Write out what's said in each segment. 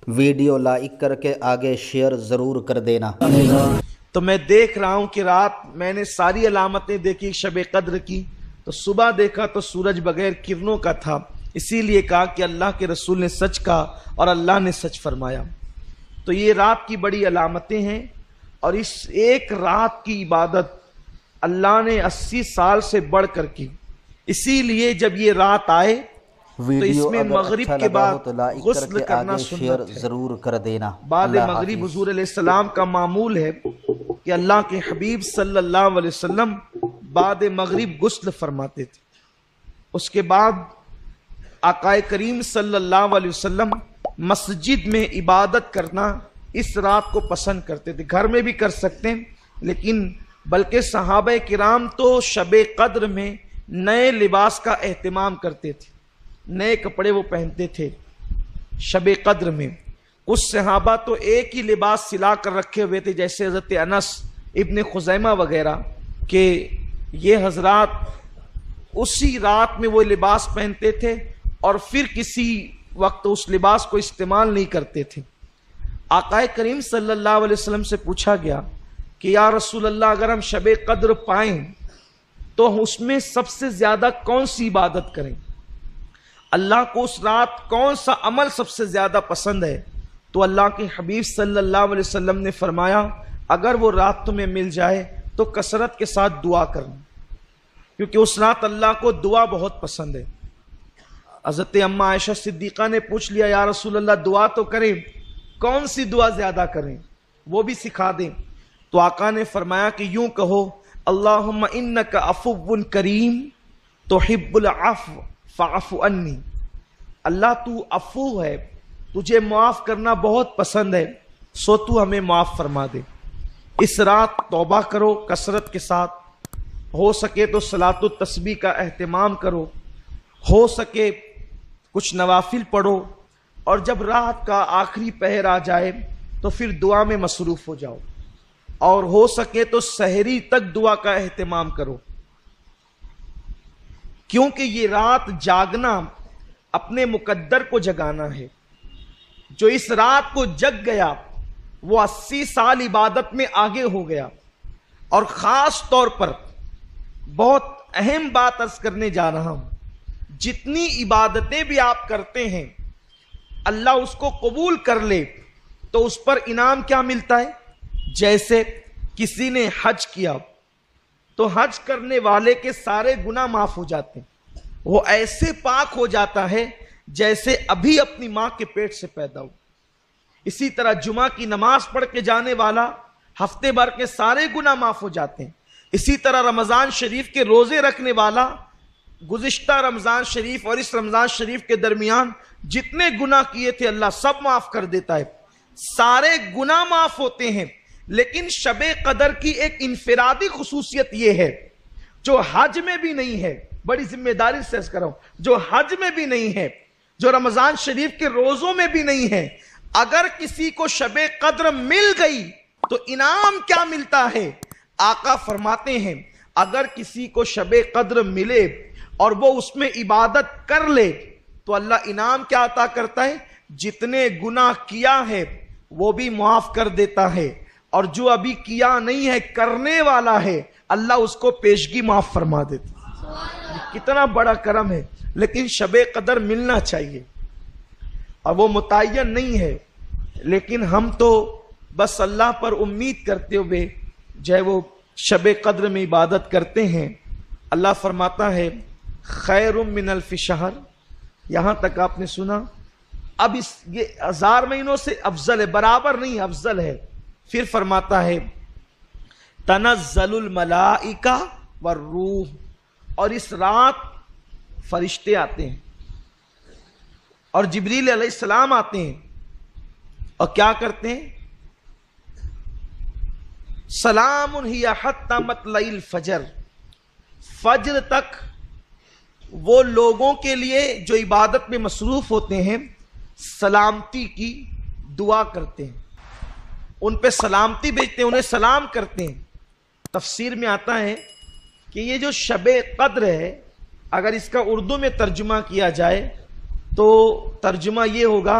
Video like کر کے آگے شیئر ضرور کر دینا۔ تو میں دیکھ رہا ہوں کہ رات میں نے ساری علامتیں دیکھی شب قدر کی، تو صبح دیکھا تو سورج بغیر کرنوں کا تھا، اسی لیے کہا کہ اللہ کے رسول نے سچ کہا اور اللہ نے سچ فرمایا۔ تو یہ رات کی بڑی علامتیں ہیں، اور اس ایک رات کی عبادت اللہ نے 80 سال سے بڑھ کر کی، اسی لیے جب یہ رات آئے تو اس میں مغرب کے بعد غسل کرنا سنت ہے۔ ضرور کر دینا۔ بعد مغرب حضور علیہ السلام کا معمول ہے کہ اللہ کے حبیب صلی اللہ علیہ وسلم بعد مغرب غسل فرماتے تھے۔ اس کے بعد آقا کریم صلی اللہ علیہ وسلم مسجد میں عبادت کرنا اس رات کو پسند کرتے تھے، گھر میں بھی کر سکتے ہیں، لیکن بلکہ صحابہ کرام تو شب قدر میں نئے لباس کا اہتمام کرتے تھے، نئے کپڑے وہ پہنتے تھے شب قدر میں۔ کچھ صحابہ تو ایک ہی لباس سلا کر رکھے ہوئے تھے، جیسے حضرت انس ابن خزیمہ وغیرہ، کہ یہ حضرات اسی رات میں وہ لباس پہنتے تھے اور پھر کسی وقت اس لباس کو استعمال نہیں کرتے تھے۔ آقا کریم صلی اللہ علیہ وسلم سے پوچھا گیا کہ یا رسول اللہ، اگر ہم شب قدر پائیں تو اس میں سب سے زیادہ کون سی عبادت کریں؟ اللہ کو اس رات کون سا عمل سب سے زیادہ پسند ہے؟ تو اللہ کے حبیب صلی اللہ علیہ وسلم نے فرمایا، اگر وہ رات تمہیں مل جائے تو کثرت کے ساتھ دعا کرنا، کیونکہ اس رات اللہ کو دعا بہت پسند ہے۔ حضرت اماں عائشہ صدیقہ نے پوچھ لیا، یا رسول اللہ دعا تو کریں، کون سی دعا زیادہ کریں، وہ بھی سکھا دیں۔ تو آقا نے فرمایا کہ یوں کہو، اللہم انک عفو کریم تحب العفو فاعف عنی، اللہ تو عفو ہے، تجھے معاف کرنا بہت پسند ہے، سو تو ہمیں معاف فرما دے۔ اس رات توبہ کرو کثرت کے ساتھ، ہو سکے تو صلاۃ التسبیح کا اہتمام کرو، ہو سکے کچھ نوافل پڑھو، اور جب رات کا آخری پہر آ جائے تو پھر دعا میں مصروف ہو جاؤ، اور ہو سکے تو سحری تک دعا کا اہتمام کرو، کیونکہ یہ رات جاگنا اپنے مقدر کو جگانا ہے۔ جو اس رات کو جگ گیا وہ 80 سال عبادت میں آگے ہو گیا۔ اور خاص طور پر بہت اہم بات عرض کرنے جا رہا ہوں، جتنی عبادتیں بھی آپ کرتے ہیں اللہ اس کو قبول کر لے تو اس پر انعام کیا ملتا ہے؟ جیسے کسی نے حج کیا تو حج کرنے والے کے سارے گناہ معاف ہو جاتے ہیں، وہ ایسے پاک ہو جاتا ہے جیسے ابھی اپنی ماں کے پیٹ سے پیدا ہو۔ اسی طرح جمعہ کی نماز پڑھ کے جانے والا ہفتے بھر کے سارے گناہ معاف ہو جاتے ہیں۔ اسی طرح رمضان شریف کے روزے رکھنے والا گزشتہ رمضان شریف اور اس رمضان شریف کے درمیان جتنے گناہ کیے تھے اللہ سب معاف کر دیتا ہے، سارے گناہ معاف ہوتے ہیں۔ لیکن شب قدر کی ایک انفرادی خصوصیت یہ ہے، جو حج میں بھی نہیں ہے، بڑی ذمہ داری سے عرض کر رہا ہوں، جو حج میں بھی نہیں ہے، جو رمضان شریف کے روزوں میں بھی نہیں ہے، اگر کسی کو شب قدر مل گئی تو انعام کیا ملتا ہے؟ آقا فرماتے ہیں اگر کسی کو شب قدر ملے اور وہ اس میں عبادت کر لے تو اللہ انعام کیا عطا کرتا ہے؟ جتنے گناہ کیا ہے وہ بھی معاف کر دیتا ہے، اور جو ابھی کیا نہیں ہے کرنے والا ہے اللہ اس کو پیشگی معاف فرما دیتا۔ کتنا بڑا کرم ہے۔ لیکن شب قدر ملنا چاہیے، اور وہ متعین نہیں ہے، لیکن ہم تو بس اللہ پر امید کرتے ہوئے جو ہے وہ شب قدر میں عبادت کرتے ہیں۔ اللہ فرماتا ہے خیر من الف شہر، یہاں تک آپ نے سنا، اب یہ 1000 مہینوں سے افضل ہے، برابر نہیں افضل ہے۔ پھر فرماتا ہے تنزل الملائکہ والروح، اور اس رات فرشتے آتے ہیں اور جبریل علیہ السلام آتے ہیں، اور کیا کرتے ہیں؟ سلام ہی حتی مطلع الفجر، فجر تک وہ لوگوں کے لیے جو عبادت میں مصروف ہوتے ہیں سلامتی کی دعا کرتے ہیں، ان پہ سلامتی بھیجتے ہیں، انہیں سلام کرتے ہیں۔ تفسیر میں آتا ہے کہ یہ جو شب قدر ہے اگر اس کا اردو میں ترجمہ کیا جائے تو ترجمہ یہ ہوگا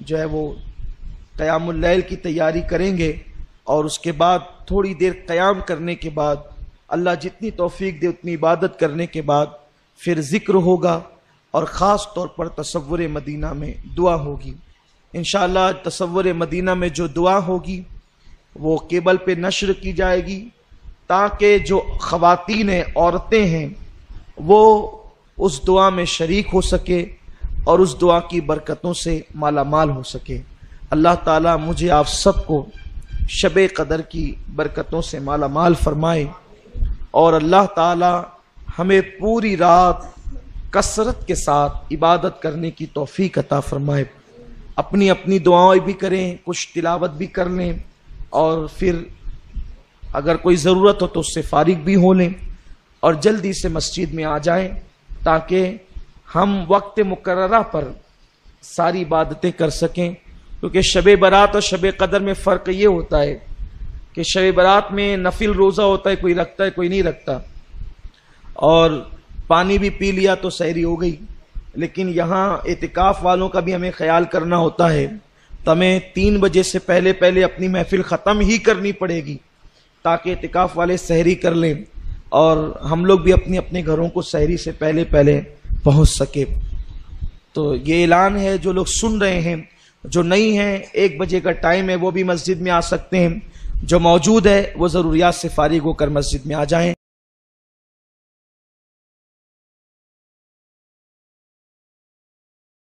جو ہے وہ قیام اللیل کی تیاری کریں گے، اور اس کے بعد تھوڑی دیر قیام کرنے کے بعد اللہ جتنی توفیق دے اتنی عبادت کرنے کے بعد پھر ذکر ہوگا، اور خاص طور پر تصور مدینہ میں دعا ہوگی۔ انشاءاللہ تصور مدینہ میں جو دعا ہوگی وہ کیبل پہ نشر کی جائے گی، تاکہ جو خواتین عورتیں ہیں وہ اس دعا میں شریک ہو سکے اور اس دعا کی برکتوں سے مالا مال ہو سکے۔ اللہ تعالیٰ مجھے آپ سب کو شب قدر کی برکتوں سے مالا مال فرمائے، اور اللہ تعالیٰ ہمیں پوری رات کثرت کے ساتھ عبادت کرنے کی توفیق عطا فرمائے۔ اپنی اپنی دعائیں بھی کریں، کچھ تلاوت بھی کر لیں، اور پھر اگر کوئی ضرورت ہو تو اس سے فارغ بھی ہو لیں، اور جلدی سے مسجد میں آ جائیں تاکہ ہم وقت مقررہ پر ساری عبادتیں کر سکیں۔ کیونکہ شب برات اور شب قدر میں فرق یہ ہوتا ہے کہ شب برات میں نفل روزہ ہوتا ہے، کوئی رکھتا ہے کوئی نہیں رکھتا، اور پانی بھی پی لیا تو سحری ہو گئی، لیکن یہاں اعتکاف والوں کا بھی ہمیں خیال کرنا ہوتا ہے، تو ہمیں 3 بجے سے پہلے اپنی محفل ختم ہی کرنی پڑے گی تاکہ اعتکاف والے سحری کر لیں اور ہم لوگ بھی اپنے اپنے گھروں کو سحری سے پہلے پہنچ سکے۔ تو یہ اعلان ہے، جو لوگ سن رہے ہیں، جو نہیں ہیں 1 بجے کا ٹائم ہے، وہ بھی مسجد میں آ سکتے ہیں، جو موجود ہے وہ ضروریات سے فارغ ہو کر مسجد میں آ جائیں۔